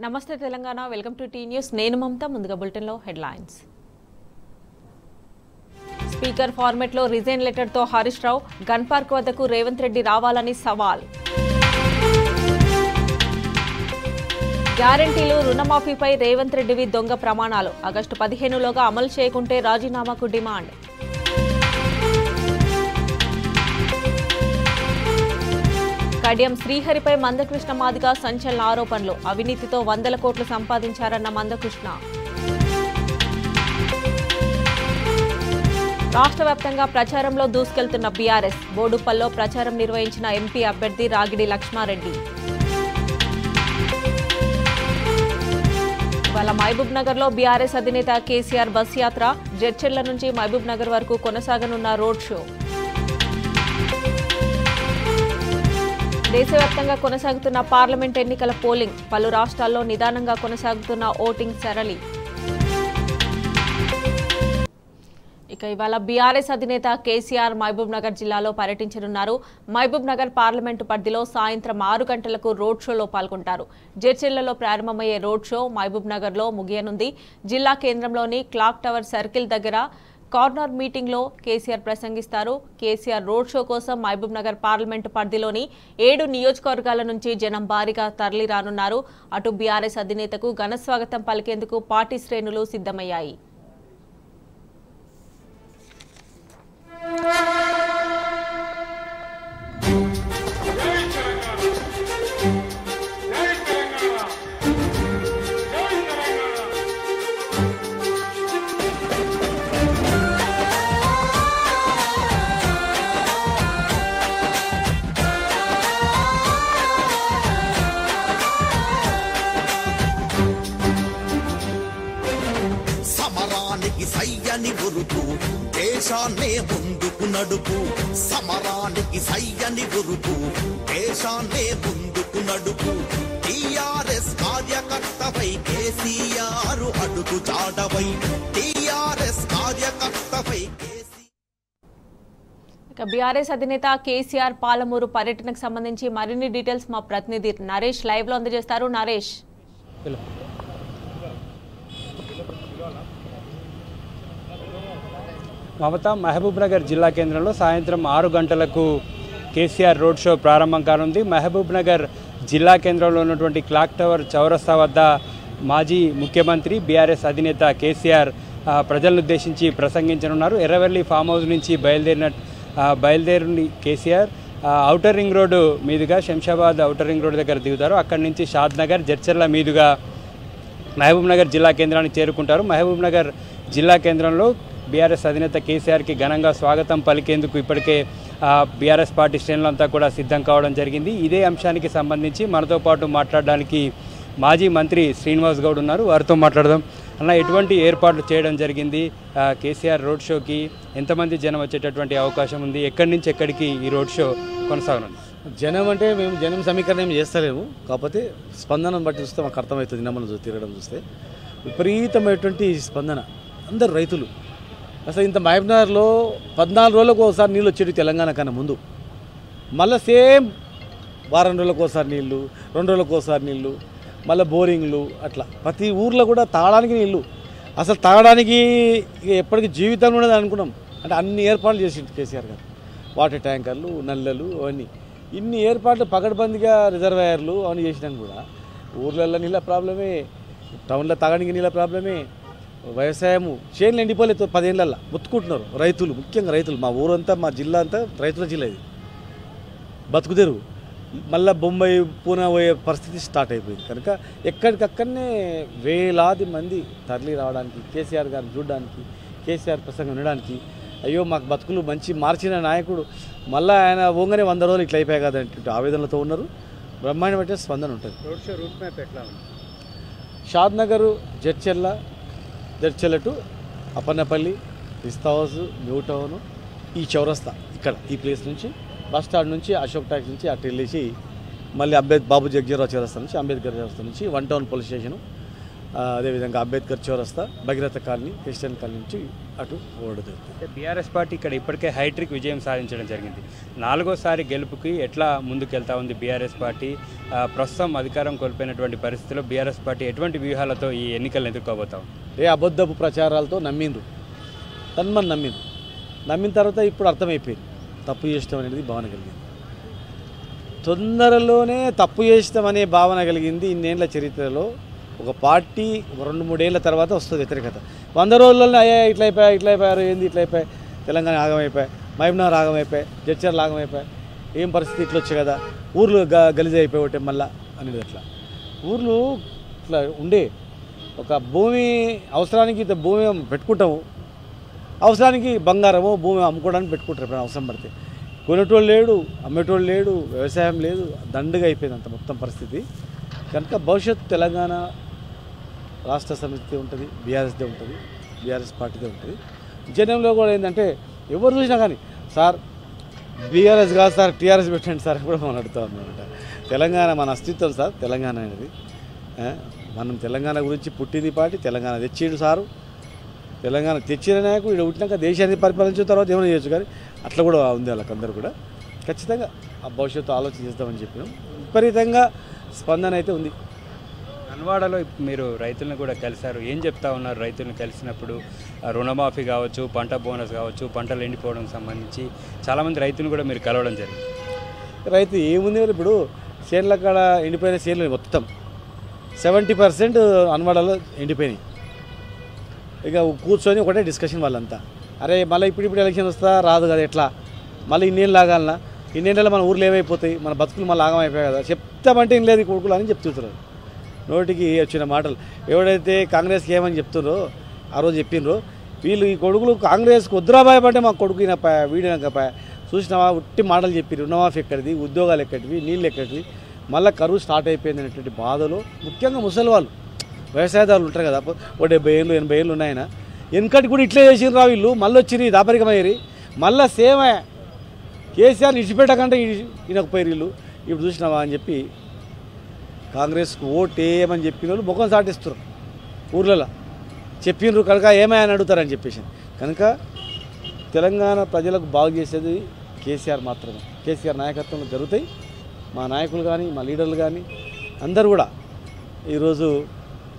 నమస్తే Telangana welcome to T news నేను మమతా ముందుగా బులెటిన్ లో హెడ్లైన్స్ స్పీకర్ ఫార్మాట్ లో రిజైన్ లెటర్ తో హరీష్ రావు గన్ పార్క్ వద్దకు రేవంత్ రెడ్డి రావాలని సవాల్ గ్యారెంటీలు రుణమాఫీపై రేవంత్ రెడ్డివి దొంగ ప్రమాణాలు ఆగస్టు 15లోగా అమలు చేయకుంటే రాజీనామాకు డిమాండ్ కడియం శ్రీహరిపై మందకృష్ణ మాదిగ సంచలన ఆరోపణలు అవినీతితో 100 కోట్లు సంపాదించారన్న మందకృష్ణ రాష్ట్ర వ్యాప్తంగా ప్రచారంలో దూసుకెళ్తున్న బీఆర్ఎస్ బోడుపల్లో ప్రచారం నిర్వహించిన ఎంపీ అభ్యర్థి రాగిడి లక్ష్మారెడ్డి ఇవాళ మహబూబ్ నగర్ లో బీఆర్ఎస్ అధినేత కేసీఆర్ బస్ యాత్ర జడ్చెర్ల నుంచి మహబూబ్ నగర్ వరకు కొనసాగనున్న రోడ్ షో దేశవ్యాప్తంగా కొనసాగుతున్న పార్లమెంట్ ఎన్నికల పోలింగ్ పలు రాష్ట్రాల్లో నిదానంగా కొనసాగుతున్న ఓటింగ్ సరళి ఇక ఇవాళ బీఆర్ఎస్ అధినేత కేసీఆర్ మహబూబ్ నగర్ జిల్లాలో పర్యటించనున్నారు. మహబూబ్ నగర్ పార్లమెంటు పరిధిలో సాయంత్రం 6 గంటలకు రోడ్ షోలో పాల్గొంటారు. జడ్చెర్లలో ప్రారంభమయ్యే రోడ్ షో మహబూబ్ నగర్ లో ముగియనుంది. జిల్లా కేంద్రంలోని క్లాక్ టవర్ సర్కిల్ దగ్గర కార్నర్ మీటింగ్ లో కేసీఆర్ ప్రసంగిస్తారు. కేసీఆర్ రోడ్ షో కోసం మహబూబ్ నగర్ పార్లమెంటు పరిధిలోని 7 నియోజకవర్గాల నుంచి జనం భారీగా తరలి రానున్నారు. అటు బీఆర్ఎస్ అధినేతకు ఘన స్వాగతం పలికేందుకు పార్టీ శ్రేణులు సిద్ధమయ్యాయి. సయ్యని గురుతూ దేశాన్నే ముందుకు నడుపు సమరానికి సయ్యని గురుతూ దేశాన్నే ముందుకు నడుపు టీఆర్ఎస్ కార్యకర్తపై కేసీఆర్ అడుగు చాటవై టీఆర్ఎస్ కార్యకర్తపై బీఆర్ఎస్ అధినేత కేసీఆర్ పాలమూరు పర్యటనకు సంబంధించి మరిన్ని డీటెయిల్స్ మా ప్రతినిధి నరేష్ లైవ్ లో అందజేస్తారు. నరేష్, మమతా మహబూబ్ నగర్ జిల్లా కేంద్రంలో సాయంత్రం 6 గంటలకు కేసీఆర్ రోడ్ షో ప్రారంభం కానుంది. మహబూబ్ నగర్ జిల్లా కేంద్రంలో ఉన్నటువంటి క్లాక్ టవర్ చౌరస్తా వద్ద మాజీ ముఖ్యమంత్రి బీఆర్ఎస్ అధినేత కేసీఆర్ ప్రజలను ఉద్దేశించి ప్రసంగించనున్నారు. ఎర్రవెల్లి ఫామ్ హౌస్ నుంచి బయలుదేరిన కేసీఆర్ ఔటర్ రింగ్ రోడ్డు మీదుగా శంషాబాద్ ఔటర్ రింగ్ రోడ్డు దగ్గర దిగుతారు. అక్కడి నుంచి షాద్ నగర్ జడ్చెర్ల మీదుగా మహబూబ్ నగర్ జిల్లా కేంద్రానికి చేరుకుంటారు. మహబూబ్ నగర్ జిల్లా కేంద్రంలో బీఆర్ఎస్ అధినేత కేసీఆర్కి ఘనంగా స్వాగతం పలికేందుకు ఇప్పటికే బీఆర్ఎస్ పార్టీ శ్రేణులంతా కూడా సిద్ధం కావడం జరిగింది. ఇదే అంశానికి సంబంధించి మనతో పాటు మాట్లాడడానికి మాజీ మంత్రి శ్రీనివాస్ గౌడ్ ఉన్నారు. వారితో మాట్లాడదాం. అన్న, ఎటువంటి ఏర్పాట్లు చేయడం జరిగింది? కేసీఆర్ రోడ్ షోకి ఎంతమంది జనం వచ్చేటటువంటి అవకాశం ఉంది? ఎక్కడి నుంచి ఎక్కడికి ఈ రోడ్ షో కొనసాగనుంది? జనం అంటే మేము జనం సమీకరణ ఏం చేస్తలేము, కాకపోతే స్పందన బట్టి చూస్తే మాకు అర్థమవుతుంది. నిన్న తిరగడం చూస్తే విపరీతమైనటువంటి స్పందన. అందరు రైతులు. అసలు ఇంత మహబూబ్నగర్లో 14 రోజులకు ఒకసారి నీళ్ళు వచ్చేవి తెలంగాణ కన్నా ముందు. మళ్ళీ సేమ్ వారం రోజులకు ఒకసారి నీళ్ళు, 2 రోజులకు ఒకసారి నీళ్ళు, మళ్ళీ బోరింగ్లు, అట్లా ప్రతి ఊర్లో కూడా తాగడానికి నీళ్ళు. అసలు తాగడానికి ఎప్పటికీ జీవితంలో ఉండదు అనుకున్నాం. అంటే అన్ని ఏర్పాట్లు చేసిండు కేసీఆర్ గారు. వాటర్ ట్యాంకర్లు, నల్లలు, అవన్నీ ఇన్ని ఏర్పాట్లు పకడ్బందీగా రిజర్వాయర్లు అవన్నీ చేసినాం కూడా ఊర్లలో నీళ్ళ ప్రాబ్లమే, టౌన్లో తాగడానికి నీళ్ళ ప్రాబ్లమే. వ్యవసాయము చేనులు ఎండిపోలేదు 10 ఏళ్ళల్లో ముత్తుకుంటున్నారు రైతులు. ముఖ్యంగా రైతులు. మా ఊరంతా, మా జిల్లా అంతా రైతుల జిల్లా. ఇది బతుకుదెరువు. మళ్ళీ బొంబాయి, పూనా పోయే పరిస్థితి స్టార్ట్ అయిపోయింది. కనుక ఎక్కడికక్కడనే వేలాది మంది తరలి రావడానికి, కేసీఆర్ గారిని చూడడానికి, కేసీఆర్ ప్రసంగం వినడానికి. అయ్యో మాకు బతుకులు మంచి మార్చిన నాయకుడు, మళ్ళీ ఆయన ఓంగనే 100 రోజులు ఇట్లా అయిపోయాయి కదా అంటే ఆవేదనలతో ఉన్నారు. బ్రహ్మాండమైన స్పందన ఉంటుంది. రోడ్ షో రూట్ మ్యాప్ ఎట్లా ఉంది? Shadnagar, Jadcherla to Appannapalli, Pista House, new town, ఈ చౌరస్తా, ఇక్కడ ఈ ప్లేస్ నుంచి బస్ స్టాండ్ నుంచి అశోక్ ట్యాక్స్ నుంచి అటు వెళ్ళేసి మళ్ళీ బాబు జగ్జీరావు చౌరస్తా నుంచి అంబేద్కర్ చౌరస్తా నుంచి 1 టౌన్ పోలీస్ స్టేషను, అదేవిధంగా అంబేద్కర్ చౌరస్తా, భగీరథ కాలనీ, క్రిస్టియన్ కాలనీ నుంచి అటు ఓడదు. బీఆర్ఎస్ పార్టీ ఇక్కడ ఇప్పటికే హైట్రిక్ విజయం సాధించడం జరిగింది. 4వ సారి గెలుపుకి ఎట్లా ముందుకెళ్తా ఉంది బీఆర్ఎస్ పార్టీ? ప్రస్తుతం అధికారం కోల్పోయినటువంటి పరిస్థితుల్లో బీఆర్ఎస్ పార్టీ ఎటువంటి వ్యూహాలతో ఈ ఎన్నికలను ఎదుర్కోబోతాం? అబద్ధపు ప్రచారాలతో నమ్మిండ్రు, నమ్మిన తర్వాత ఇప్పుడు అర్థమైపోయింది తప్పు చేస్తాం అనేది భావన కలిగింది. తొందరలోనే తప్పు చేస్తాం అనే భావన కలిగింది. ఇన్నేళ్ల చరిత్రలో ఒక పార్టీ 2-3 ఏళ్ల తర్వాత వస్తుంది వ్యతిరేకత. 100 రోజులలో అయ్యా ఇట్లా అయిపోయారు, ఏంది ఇట్లా అయిపోయి, తెలంగాణ ఆగమైపోయాయి, మహబూబ్నగర్ ఆగమైపోయాయి, జడ్చర్ల ఆగమైపోయాయి, ఏం పరిస్థితి ఇట్లా వచ్చాయి కదా, ఊర్లు గలీజ్ అయిపోయి ఒకటే మళ్ళా అనేది. అట్లా ఊర్లు ఇట్లా ఉండే ఒక భూమి అవసరానికి భూమి పెట్టుకుంటాము, అవసరానికి బంగారము భూమి అమ్ముకోవడానికి పెట్టుకుంటారు. ఎప్పుడైనా అవసరం పడితే కొనేటోళ్ళు లేడు, అమ్మేటోళ్ళు లేడు, వ్యవసాయం లేదు, దండుగా అయిపోయింది అంత మొత్తం పరిస్థితి. కనుక భవిష్యత్తు తెలంగాణ రాష్ట్ర సమితి ఉంటుంది, బీఆర్ఎస్దే ఉంటుంది, బీఆర్ఎస్ పార్టీదే ఉంటుంది. జనంలో కూడా ఏంటంటే ఎవరు చూసినా కానీ సార్ బీఆర్ఎస్ కాదు సార్ టీఆర్ఎస్ పెట్టండి సార్ కూడా మనం అడుగుతాం అన్నమాట. తెలంగాణ మన అస్తిత్వం సార్, తెలంగాణ అనేది మనం తెలంగాణ గురించి పుట్టింది పార్టీ, తెలంగాణ తెచ్చిండు సారు, తెలంగాణ తెచ్చిన నాయకుడు ఇక్కడ పుట్టినాక దేశాన్ని పరిపాలించిన తర్వాత ఏమైనా చేయొచ్చు. కానీ అట్లా కూడా ఉంది వాళ్ళకందరూ కూడా. ఖచ్చితంగా ఆ భవిష్యత్తు ఆలోచన చేస్తామని చెప్పినాం. విపరీతంగా స్పందన అయితే ఉంది. హన్వాడలో మీరు రైతులను కూడా కలిశారు, ఏం చెప్తా ఉన్నారు? రైతులను కలిసినప్పుడు రుణమాఫీ కావచ్చు, పంట బోనస్ కావచ్చు, పంటలు ఎండిపోవడం సంబంధించి చాలామంది రైతులు కూడా మీరు కలవడం జరిగింది. రైతు ఏముంది ఇప్పుడు చేనుల కాడ ఎండిపోయిన చేనులు మొత్తం 70% హన్వాడలో ఎండిపోయినాయి. ఇక కూర్చొని ఒకటే డిస్కషన్ వాళ్ళంతా, అరే మళ్ళీ ఇప్పుడు ఎలక్షన్ వస్తా రాదు కదా, ఎట్లా మళ్ళీ ఇన్నేళ్ళు లాగాలన్నా, ఇన్నేళ్ళలో మన ఊర్లు ఏమైపోతాయి, మన బతుకులు మళ్ళీ ఆగమైపోయాయి కదా, చెప్తామంటే ఏం లేదు కొడుకులు అని చెప్తున్నారు. నోటికి వచ్చిన మాటలు. ఎవడైతే కాంగ్రెస్కి ఏమని చెప్తున్నారో ఆ రోజు చెప్పినరో వీళ్ళు ఈ కొడుకులు కాంగ్రెస్కి వద్దురాబాయ్ అంటే మా కొడుకు ఈయనపాయ వీడినకపోయా చూసినావా, ఉట్టి మాటలు చెప్పి రుణమాఫీ ఎక్కడిది, ఉద్యోగాలు ఎక్కడివి, నీళ్ళు ఎక్కడివి, మళ్ళీ కరువు స్టార్ట్ అయిపోయింది అనేటువంటి బాధలు ముఖ్యంగా ముసలి వాళ్ళు వ్యవసాయదారులు ఉంటారు కదా, 70 ఏళ్ళు 80 ఏళ్ళు ఉన్నాయన వెనకటి కూడా ఇట్లే చేసిన రా వీళ్ళు, మళ్ళీ వచ్చిరి దాపరికమయ్యారు, మళ్ళీ సేమ్ కేసీఆర్ ఇడిచిపెట్టకంటే ఈయనకపోయారు వీళ్ళు. ఇప్పుడు చూసినావా అని చెప్పి కాంగ్రెస్కు ఓటేయమని చెప్పిన వాళ్ళు ముఖం సాటిస్తారు ఊర్లలో, చెప్పినరు కనుక ఏమైనా అడుగుతారని చెప్పేసి. కనుక తెలంగాణ ప్రజలకు బాగు చేసేది కేసీఆర్ మాత్రమే. కేసీఆర్ నాయకత్వంలో జరుగుతాయి. మా నాయకులు కానీ మా లీడర్లు కానీ అందరూ కూడా ఈరోజు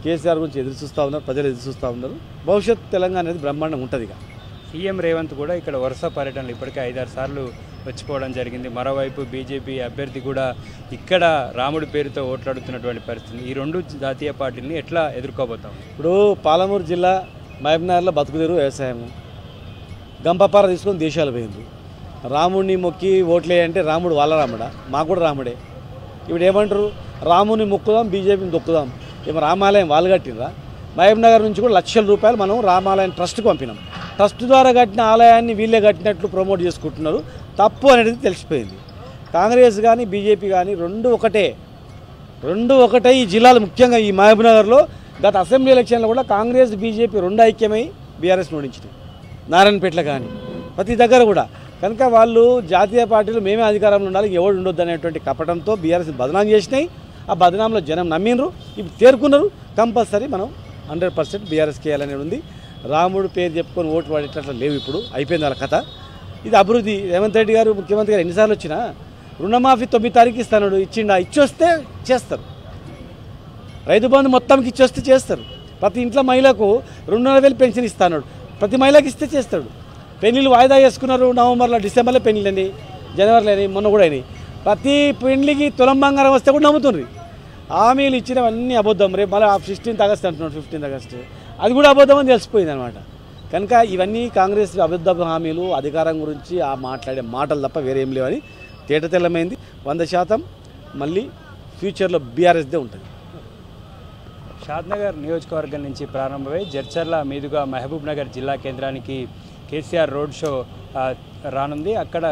కేసీఆర్ గురించి ఎదురు చూస్తూ ఉన్నారు, ప్రజలు ఎదురు చూస్తూ ఉన్నారు. భవిష్యత్ తెలంగాణ అనేది బ్రహ్మాండంగా ఉంటుంది. ఇక సీఎం రేవంత్ కూడా ఇక్కడ వరుస పర్యటనలు ఇప్పటికే 5-6 సార్లు వచ్చిపోవడం జరిగింది. మరోవైపు బీజేపీ అభ్యర్థి కూడా ఇక్కడ రాముడి పేరుతో ఓట్లాడుతున్నటువంటి పరిస్థితి. ఈ 2 జాతీయ పార్టీలని ఎట్లా ఎదుర్కోబోతాం? ఇప్పుడు పాలమూరు జిల్లా మహబూబ్నగర్లో బతుకుదేరు వ్యవసాయము, గంపపార తీసుకొని దేశాలు పోయింది. రాముడిని మొక్కి ఓట్లేయంటే రాముడు వాళ్ళ రాముడా, మాకు కూడా రాముడే. ఇప్పుడు ఏమంటారు, రాముని మొక్కుదాం, బీజేపీని దొక్కుదాం. ఏమో రామాలయం వాళ్ళు కట్టినరా? మహబూబ్నగర్ నుంచి కూడా లక్షల రూపాయలు మనం రామాలయం ట్రస్ట్కి పంపినాం. ట్రస్ట్ ద్వారా కట్టిన ఆలయాన్ని వీళ్ళే కట్టినట్లు ప్రమోట్ చేసుకుంటున్నారు. తప్పు అనేది తెలిసిపోయింది. కాంగ్రెస్ కానీ బీజేపీ కానీ రెండు ఒకటే. ఈ జిల్లాలు ముఖ్యంగా ఈ మహబూబ్నగర్లో గత అసెంబ్లీ ఎలక్షన్లో కూడా కాంగ్రెస్ బీజేపీ 2 ఐక్యమై బీఆర్ఎస్ ఓడించినాయి. నారాయణపేటలో కానీ ప్రతి దగ్గర కూడా. కనుక వాళ్ళు జాతీయ పార్టీలు మేమే అధికారంలో ఉండాలి, ఎవడు ఉండొద్దు అనేటువంటి కపటంతో బీఆర్ఎస్ బదనాం చేసినాయి. ఆ బదనాంలో జనం నమ్మినరు, ఇప్పుడు తేరుకున్నారు. కంపల్సరీ మనం 100% బీఆర్ఎస్కి వేయాలనేది ఉంది. రాముడు పేరు చెప్పుకొని ఓటు పడేటట్లు లేవు, ఇప్పుడు అయిపోయింది వాళ్ళ కథ. ఇది అభివృద్ధి. రేవంత్ రెడ్డి గారు ముఖ్యమంత్రి గారు ఎన్నిసార్లు వచ్చినా రుణమాఫీ 9 తారీఖు ఇస్తాడు, ఇచ్చొస్తే చేస్తారు. రైతు బంధు మొత్తానికి ఇచ్చొస్తే చేస్తారు. ప్రతి ఇంట్లో మహిళకు 2,500 పెన్షన్ ఇస్తాడు, ప్రతి మహిళకి ఇస్తే చేస్తాడు. పెళ్ళిళ్ళు వాయిదా చేసుకున్నారు, నవంబర్లో డిసెంబర్లో పెళ్ళిళ్ళని, జనవరిలో అయినాయి, మొన్న కూడా అయినాయి. ప్రతి పెళ్లికి తులం బంగారం వస్తే కూడా నమ్ముతుండ్రు. హామీలు ఇచ్చినవన్నీ అబద్ధం. రేపు మళ్ళీ 15 ఆగస్టు అంటున్నాడు, 15 ఆగస్టు అది కూడా అబద్ధం అని తెలిసిపోయింది అనమాట. కనుక ఇవన్నీ కాంగ్రెస్ అబద్ధ హామీలు, అధికారం గురించి ఆ మాట్లాడే మాటలు తప్ప వేరే ఏం లేవని తేటతెల్లమైంది. 100% మళ్ళీ ఫ్యూచర్లో బీఆర్ఎస్దే ఉంటుంది. షాద్నగర్ నియోజకవర్గం నుంచి ప్రారంభమై జడ్చర్ల మీదుగా మహబూబ్నగర్ జిల్లా కేంద్రానికి కేసీఆర్ రోడ్ షో రానుంది. అక్కడ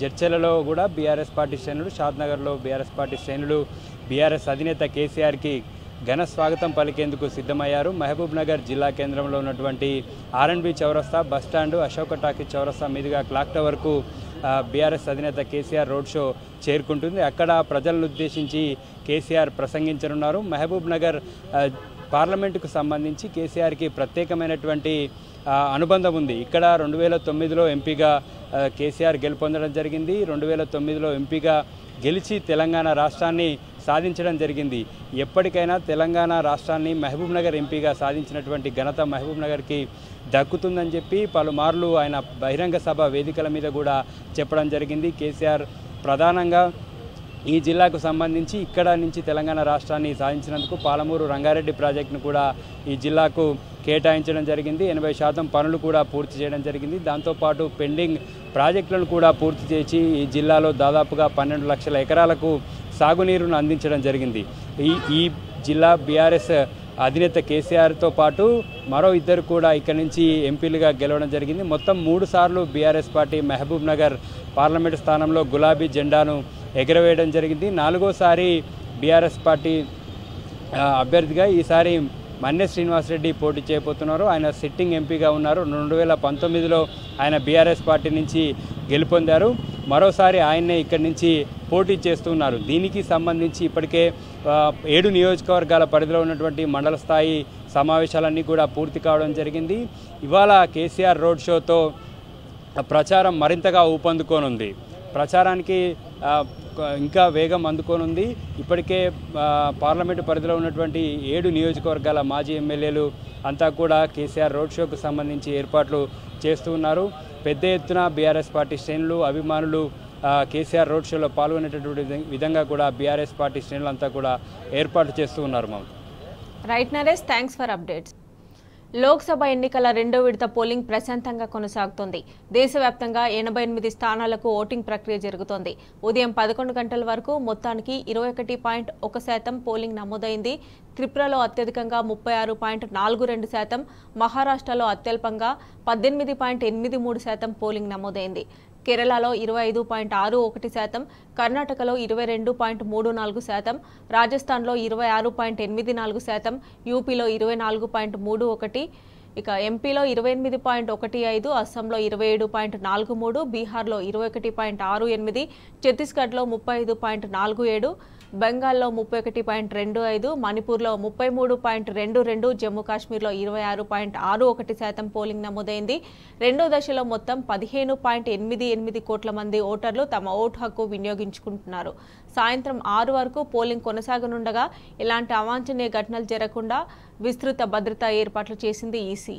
జడ్చర్లలో కూడా బీఆర్ఎస్ పార్టీ శ్రేణులు, షాద్నగర్లో బీఆర్ఎస్ పార్టీ శ్రేణులు బీఆర్ఎస్ అధినేత కేసీఆర్కి ఘన స్వాగతం పలికేందుకు సిద్ధమయ్యారు. మహబూబ్నగర్ జిల్లా కేంద్రంలో ఉన్నటువంటి R&B చౌరస్తా, బస్టాండు, అశోక టాకీ చౌరస్తా మీదుగా క్లాక్ టవర్కు బీఆర్ఎస్ అధినేత కేసీఆర్ రోడ్ షో చేరుకుంటుంది. అక్కడ ప్రజలను ఉద్దేశించి కేసీఆర్ ప్రసంగించనున్నారు. మహబూబ్నగర్ పార్లమెంటుకు సంబంధించి కేసీఆర్కి ప్రత్యేకమైనటువంటి అనుబంధం ఉంది. ఇక్కడ 2009లో ఎంపీగా కేసీఆర్ గెలుపొందడం జరిగింది. 2009లో ఎంపీగా గెలిచి తెలంగాణ రాష్ట్రాన్ని సాధించడం జరిగింది. ఎప్పటికైనా తెలంగాణ రాష్ట్రాన్ని మహబూబ్నగర్ ఎంపీగా సాధించినటువంటి ఘనత మహబూబ్నగర్కి దక్కుతుందని చెప్పి పలుమార్లు ఆయన బహిరంగ సభ వేదికల మీద కూడా చెప్పడం జరిగింది. కేసీఆర్ ప్రధానంగా ఈ జిల్లాకు సంబంధించి ఇక్కడ నుంచి తెలంగాణ రాష్ట్రాన్ని సాధించినందుకు పాలమూరు రంగారెడ్డి ప్రాజెక్టును కూడా ఈ జిల్లాకు కేటాయించడం జరిగింది. 80% పనులు కూడా పూర్తి చేయడం జరిగింది. దాంతోపాటు పెండింగ్ ప్రాజెక్టులను కూడా పూర్తి చేసి ఈ జిల్లాలో దాదాపుగా 12 లక్షల ఎకరాలకు సాగునీరును అందించడం జరిగింది. ఈ జిల్లా బీఆర్ఎస్ అధినేత కేసీఆర్తో పాటు మరో ఇద్దరు కూడా ఇక్కడి నుంచి ఎంపీలుగా గెలవడం జరిగింది. మొత్తం 3 సార్లు BRS party Mahabub Nagar parliament స్థానంలో గులాబీ జెండాను ఎగరవేయడం జరిగింది. 4వసారి బీఆర్ఎస్ పార్టీ అభ్యర్థిగా ఈసారి మన్నె శ్రీనివాసరెడ్డి పోటీ చేయబోతున్నారు. ఆయన సిట్టింగ్ ఎంపీగా ఉన్నారు. 2019లో ఆయన బీఆర్ఎస్ పార్టీ నుంచి గెలుపొందారు. మరోసారి ఆయన్నే ఇక్కడి నుంచి పోటీ చేస్తున్నారు. దీనికి సంబంధించి ఇప్పటికే 7 నియోజకవర్గాల పరిధిలో ఉన్నటువంటి మండల స్థాయి సమావేశాలన్నీ కూడా పూర్తి కావడం జరిగింది. ఇవాళ కేసీఆర్ రోడ్ షోతో ప్రచారం మరింతగా ఊపందుకోనుంది. ప్రచారానికి ఇంకా వేగం అందుకోనుంది. ఇప్పటికే పార్లమెంటు పరిధిలో ఉన్నటువంటి 7 నియోజకవర్గాల మాజీ ఎమ్మెల్యేలు అంతా కూడా కేసీఆర్ రోడ్ షోకు సంబంధించి ఏర్పాట్లు చేస్తూ ఉన్నారు. పెద్ద ఎత్తున బీఆర్ఎస్ పార్టీ శ్రేణులు అభిమానులు కేసీఆర్ రోడ్ షోలో పాల్గొనేటటువంటి విధంగా కూడా బీఆర్ఎస్ పార్టీ శ్రేణులు అంతా కూడా ఏర్పాటు చేస్తూ ఉన్నారు. Right Naresh, thanks for updates. Lok Sabha ఎన్నికల 2వ విడత పోలింగ్ ప్రశాంతంగా కొనసాగుతోంది. దేశవ్యాప్తంగా 88 స్థానాలకు ఓటింగ్ ప్రక్రియ జరుగుతోంది. ఉదయం 11 గంటల వరకు మొత్తానికి 21.1% పోలింగ్ నమోదైంది. త్రిపురలో అత్యధికంగా 36.42%, మహారాష్ట్రలో అత్యల్పంగా 18.83% పోలింగ్ నమోదైంది. కేరళలో 25.61%, కర్ణాటకలో 22.34%, రాజస్థాన్లో 26.84%, యూపీలో 24.31%, ఇక ఎంపీలో 28.15, అస్సాంలో 27.43, బీహార్లో 21.68, ఛత్తీస్గఢ్లో 35.47, బెంగాల్లో 31.25, మణిపూర్లో 33.22, జమ్మూ కాశ్మీర్లో 26.61% పోలింగ్ నమోదైంది. రెండో దశలో మొత్తం 15.88 కోట్ల మంది ఓటర్లు తమ ఓటు హక్కు వినియోగించుకుంటున్నారు. సాయంత్రం 6 వరకు పోలింగ్ కొనసాగనుండగా ఎలాంటి అవాంఛనీయ ఘటనలు జరగకుండా విస్తృత భద్రతా ఏర్పాట్లు చేసింది ఈసీ.